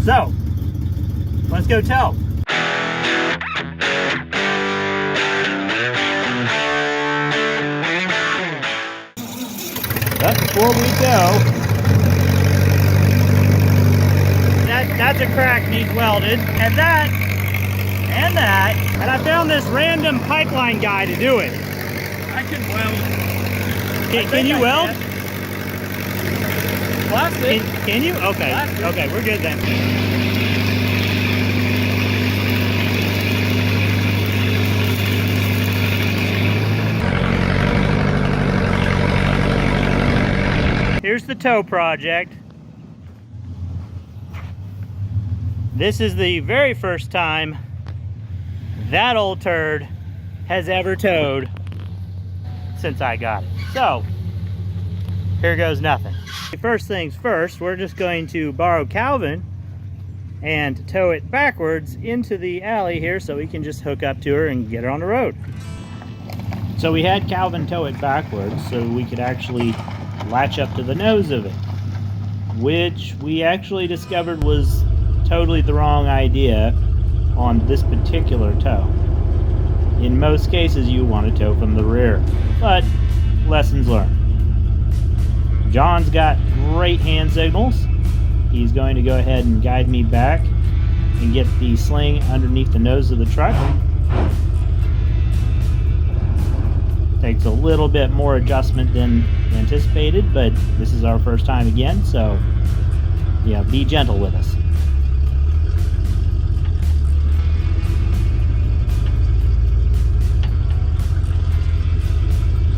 So, let's go tow. But before we go, that's a crack needs welded, and that, and I found this random pipeline guy to do it. I can weld. Can you weld? Plastic. Can you? Okay. Plastic. Okay, we're good then. Here's the tow project. This is the very first time that old turd has ever towed since I got it. So, here goes nothing. First things first, we're just going to borrow Calvin and tow it backwards into the alley here so we can just hook up to her and get her on the road. So we had Calvin tow it backwards so we could actually latch up to the nose of it, which we actually discovered was totally the wrong idea on this particular tow. In most cases you want to tow from the rear, but lessons learned. John's got great hand signals. He's going to go ahead and guide me back and get the sling underneath the nose of the truck. Takes a little bit more adjustment than anticipated, but this is our first time again, so yeah, be gentle with us.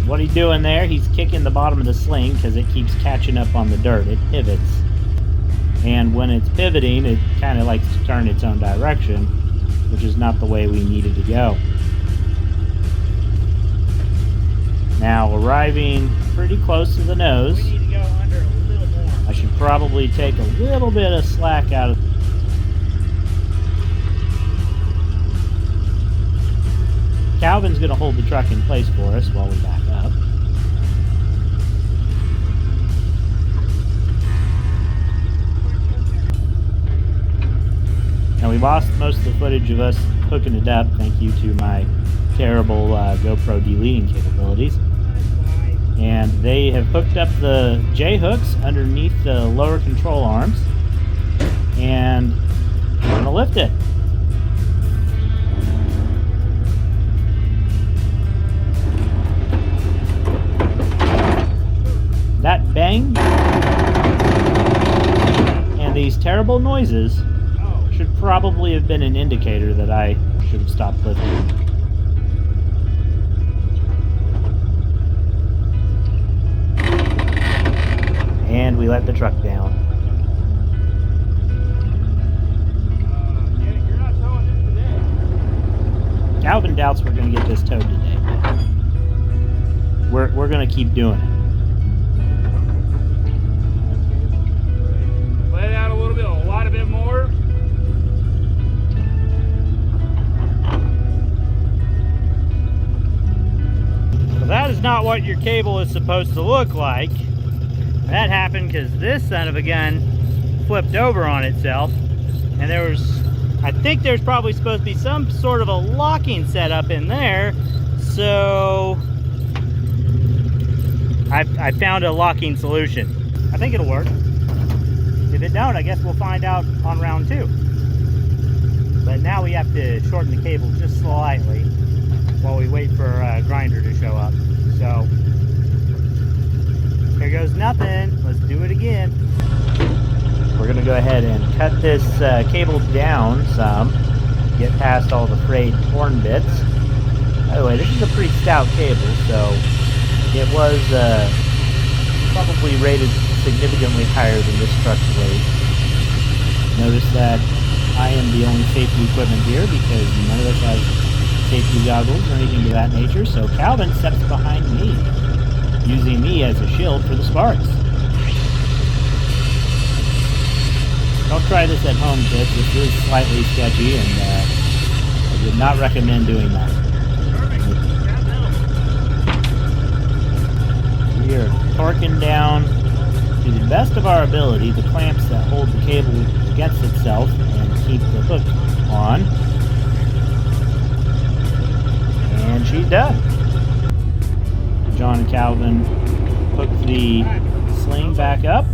What he's doing there, he's kicking the bottom of the sling because it keeps catching up on the dirt. It pivots. And when it's pivoting, it kind of likes to turn its own direction, which is not the way we needed to go. Now, arriving pretty close to the nose, we need to go under a little more. I should probably take a little bit of slack out of. Calvin's going to hold the truck in place for us while we back up. Now we lost most of the footage of us hooking it up, thank you to my terrible GoPro deleting capabilities. And they have hooked up the J-hooks underneath the lower control arms, and we're going to lift it. That bang and these terrible noises should probably have been an indicator that I should have stopped lifting. And we let the truck down. You're not towing this today. Calvin doubts we're going to get this towed today, but we're going to keep doing it. Let it out a lot bit more. So that is not what your cable is supposed to look like. That happened because this son of a gun flipped over on itself, and I think there's probably supposed to be some sort of a locking setup in there, so I found a locking solution. I think it'll work. If it don't, I guess we'll find out on round 2. But now we have to shorten the cable just slightly while we wait for a grinder to show up. So, here goes nothing. Let's do it again. We're going to go ahead and cut this cable down some, get past all the frayed torn bits. By the way, this is a pretty stout cable, so it was probably rated significantly higher than this truck's weight. Notice that I am the only safety equipment here because none of us has safety goggles or anything of that nature, so Calvin steps behind me, using me as a shield for the sparks. Don't try this at home, kids. This is slightly sketchy, and I would not recommend doing that. We are torquing down to the best of our ability the clamps that hold the cable against itself and keep the hook on. And she's done. John and Calvin hook the sling back up.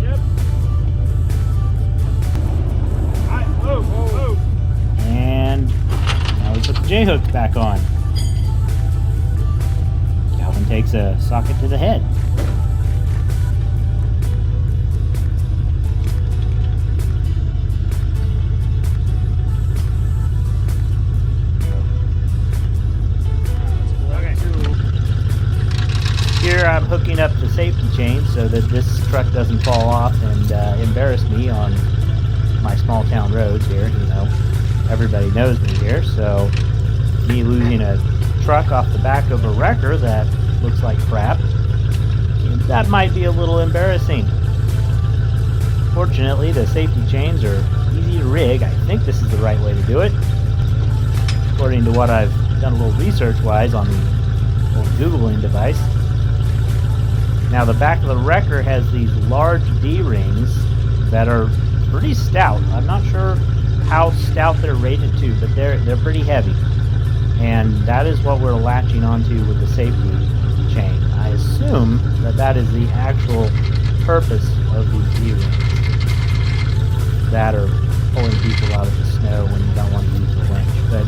Yep. Whoa, whoa, whoa. And now we put the J-hook back on. Calvin takes a socket to the head. Here I'm hooking up the safety chain so that this truck doesn't fall off and embarrass me on my small town roads here. You know, everybody knows me here, so me losing a truck off the back of a wrecker that looks like crap, that might be a little embarrassing. Fortunately, the safety chains are easy to rig. I think this is the right way to do it, according to what I've done a little research-wise on the old Googling device. Now the back of the wrecker has these large D-rings that are pretty stout. I'm not sure how stout they're rated to, but they're pretty heavy. And that is what we're latching onto with the safety chain. I assume that that is the actual purpose of these D-rings that are pulling people out of the snow when you don't want to use the winch. But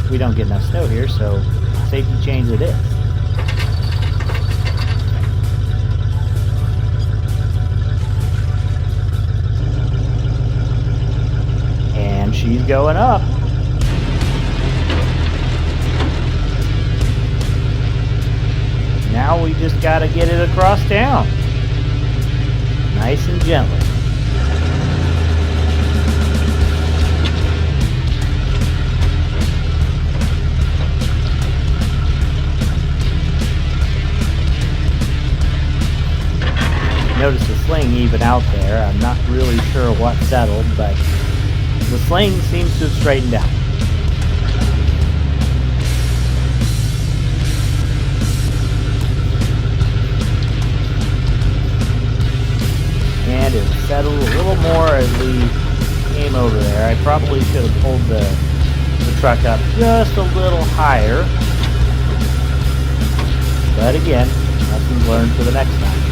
we don't get enough snow here, so safety chains it is. And she's going up. Now we just got to get it across town. Nice and gently. Notice the sling even out there. I'm not really sure what settled, but the sling seems to have straightened out. And it settled a little more as we came over there. I probably should have pulled the truck up just a little higher. But again, lessons learned for the next time.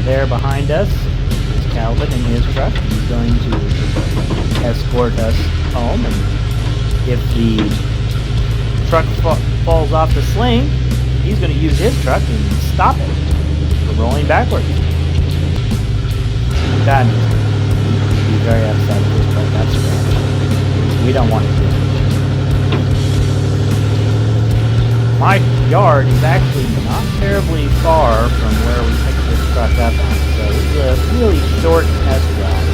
There behind us is Calvin in his truck. He's going to escort us home, and if the truck falls off the sling, he's going to use his truck and stop it from rolling backwards. God, he'd be very upset if his truck got scratched. We don't want to do it. My yard is actually not terribly far from where we picked this truck up at, so it's a really short test drive.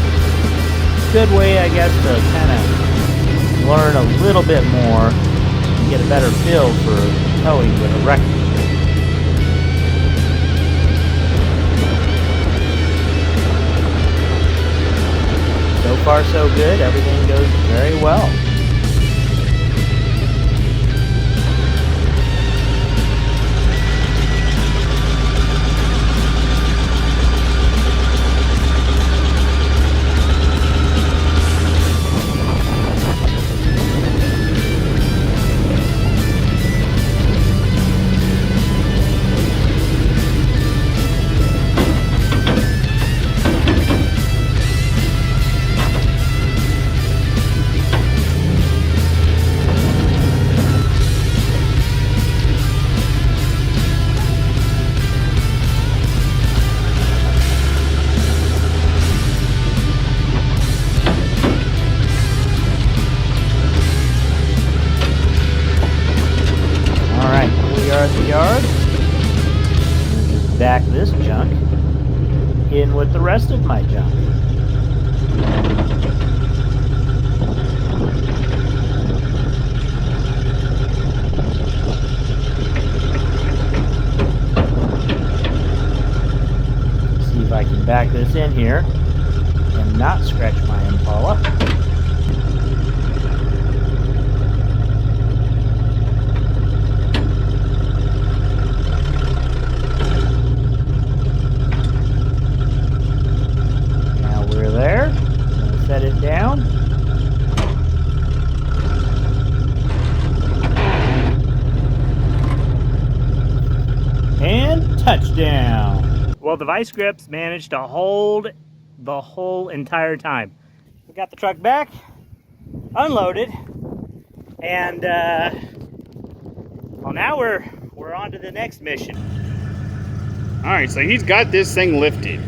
Good way, I guess, to kind of learn a little bit more and get a better feel for towing with a wrecker. So far so good, everything goes very well. At the yard, back this junk in with the rest of my junk. See if I can back this in here and not scratch my Impala. Well, the vice grips managed to hold the whole entire time. We got the truck back, unloaded, and well, now we're on to the next mission. All right, so he's got this thing lifted.